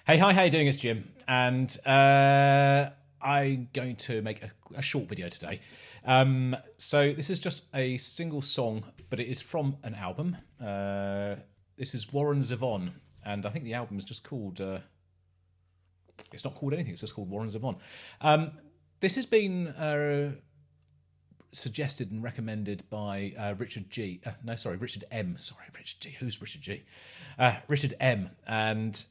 Hey, hi, how you doing? It's Jim, and I'm going to make a short video today. So this is just a single song, but it is from an album. This is Warren Zevon, and I think the album is just called... it's not called anything, it's just called Warren Zevon. This has been suggested and recommended by Richard M. Sorry, Richard G. Who's Richard G? Richard M. And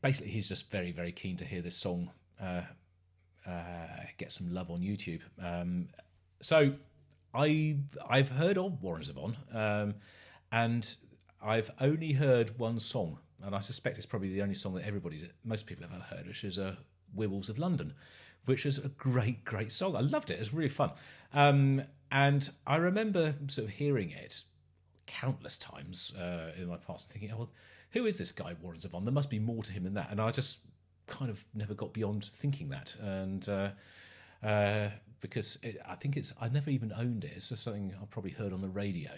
basically, he's just very, very keen to hear this song get some love on YouTube. So I've heard of Warren Zevon, and I've only heard one song, and I suspect it's probably the only song that most people have ever heard, which is Werewolves of London, which is a great, great song. I loved it. It was really fun. And I remember sort of hearing it countless times in my past, thinking, oh, well, who is this guy, Warren Zevon? There must be more to him than that. And I just kind of never got beyond thinking that. And because I never even owned it. It's just something I've probably heard on the radio.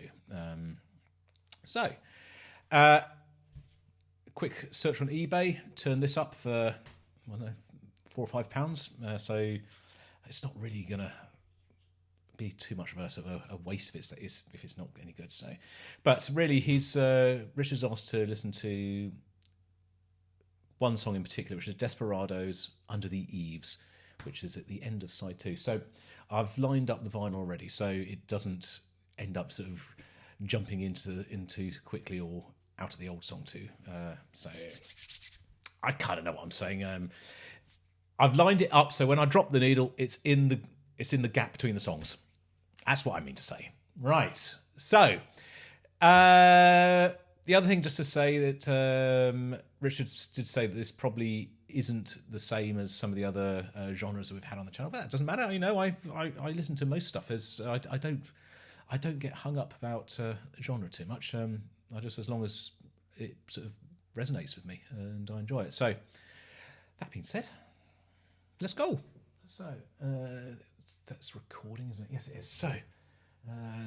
Quick search on eBay, turn this up for, I don't know, £4 or £5. So it's not really going to be too much of a waste if it's not any good. So, but really, Richard's asked to listen to one song in particular, which is Desperados Under The Eaves, which is at the end of side 2. So I've lined up the vinyl already, so it doesn't end up sort of jumping into quickly or out of the old song too. So I kind of know what I'm saying. I've lined it up so when I drop the needle, it's in the gap between the songs. That's what I mean to say. Right. So the other thing, just to say that Richard did say that this probably isn't the same as some of the other genres that we've had on the channel, but that doesn't matter. You know, I listen to most stuff. I don't get hung up about genre too much. I just, as long as it sort of resonates with me and I enjoy it. So that being said, let's go. So that's recording, isn't it? Yes, it is. So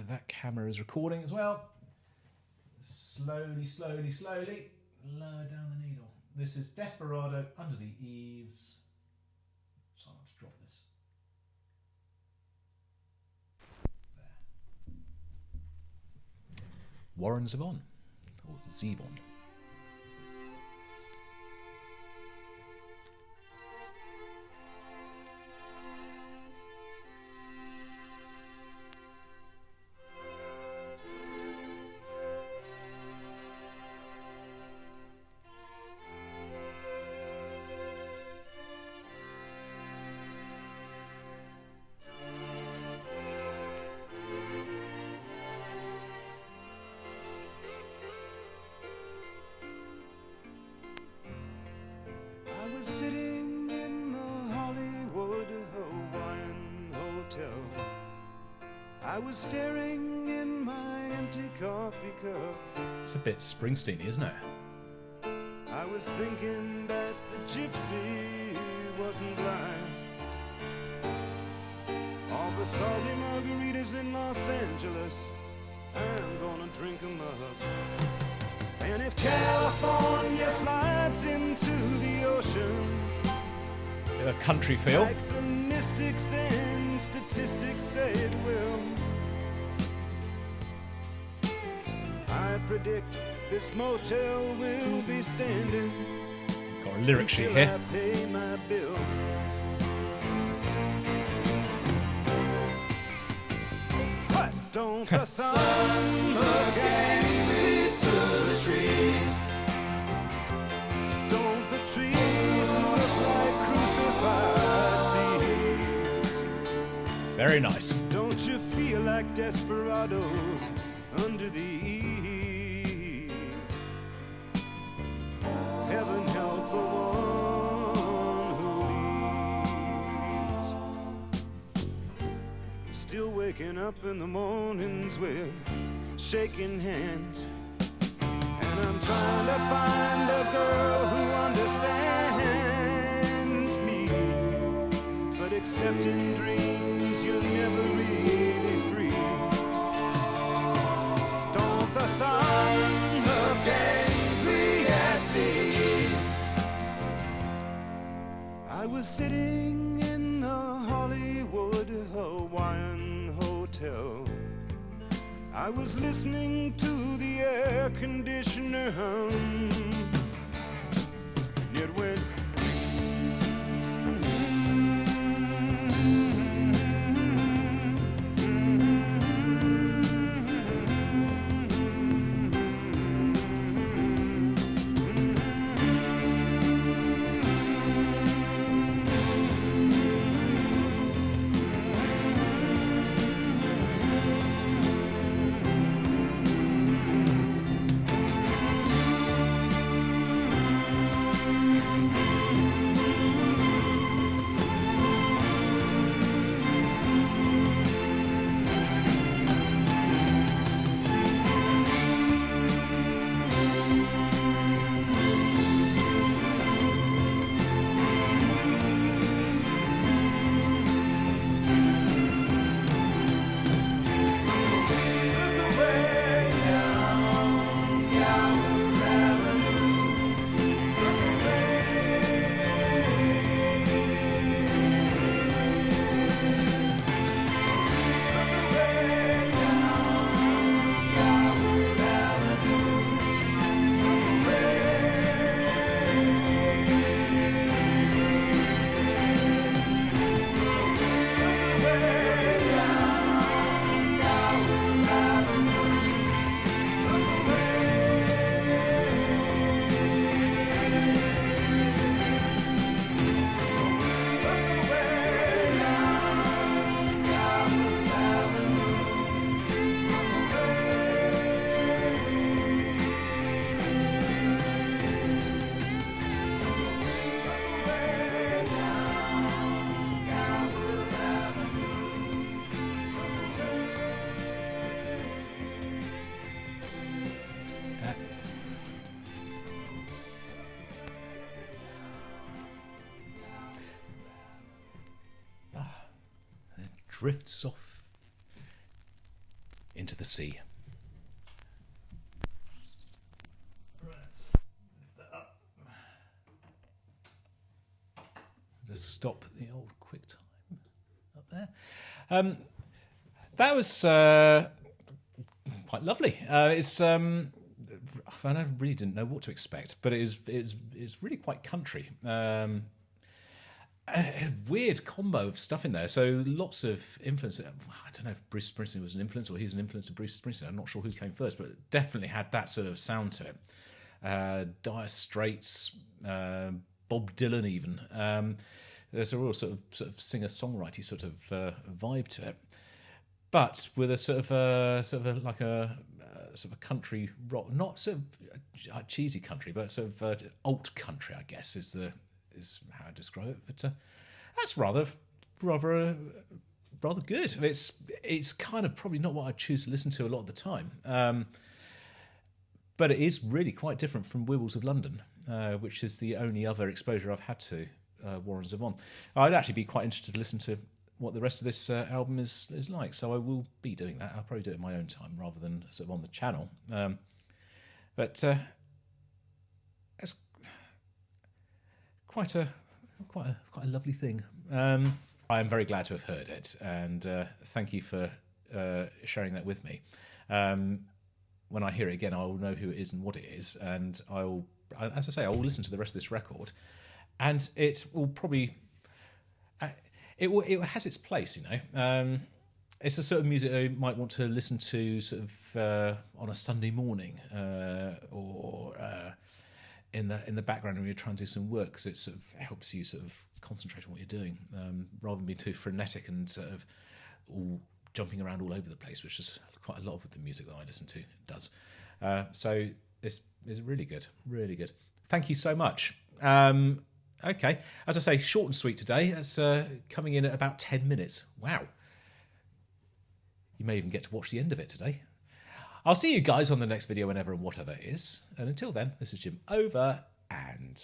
that camera is recording as well. Slowly, slowly, slowly lower down the needle. This is Desperado Under The Eaves. Try not to drop this. There. Warren Zevon, or Zevon. Sitting in the Hollywood Hawaiian Hotel, I was staring in my empty coffee cup. It's a bit Springsteen, isn't it? I was thinking that the gypsy wasn't blind. All the salty margaritas in Los Angeles, I'm gonna drink them up. And if California slides into the ocean, Bit of a country feel. like the mystics and statistics say it will, I predict this motel will be standing Got a lyric sheet till I here. pay my bill. What? Don't the sun look angry through the trees? Don't the trees look like crucified thieves? Very nice. Don't you feel like desperados under the eaves? Heaven help the one who leaves. Still waking up in the mornings with shaking hands, and I'm trying to find a girl who understands me, but except in dreams you're never really free. Don't the sun look angry at sitting in the Hollywood Hawaiian Hotel. I was listening to the air conditioner hum. And it went. Drifts off into the sea. Just stop the old quick time up there. That was quite lovely. I really didn't know what to expect, but it's really quite country. A weird combo of stuff in there. So lots of influence. I don't know if Bruce Springsteen was an influence or he's an influence of Bruce Springsteen. I'm not sure who came first, but it definitely had that sort of sound to it. Dire Straits, Bob Dylan even. There's a real sort of singer-songwriter sort of vibe to it, but with a sort of a country rock, not sort of cheesy country, but sort of alt country, I guess is how I describe it. But that's rather good. It's kind of probably not what I choose to listen to a lot of the time. But it is really quite different from Wheels of London, which is the only other exposure I've had to Warren Zevon. I'd actually be quite interested to listen to what the rest of this album is like, so I will be doing that. I'll probably do it in my own time rather than sort of on the channel. But it's quite a lovely thing. I am very glad to have heard it, and thank you for sharing that with me. When I hear it again, I will know who it is and what it is, and I will, as I say, I will listen to the rest of this record, and it will probably, it has its place, you know. It's the sort of music I might want to listen to sort of on a Sunday morning, or in the background when you're trying to do some work, because it sort of helps you sort of concentrate on what you're doing, rather than being too frenetic and sort of all jumping around all over the place, which is quite a lot of the music that I listen to does. So it's really good, really good. Thank you so much. Okay, as I say, short and sweet today. That's coming in at about 10 minutes. Wow. You may even get to watch the end of it today. I'll see you guys on the next video, whenever and whatever that is. And until then, this is Jim, over and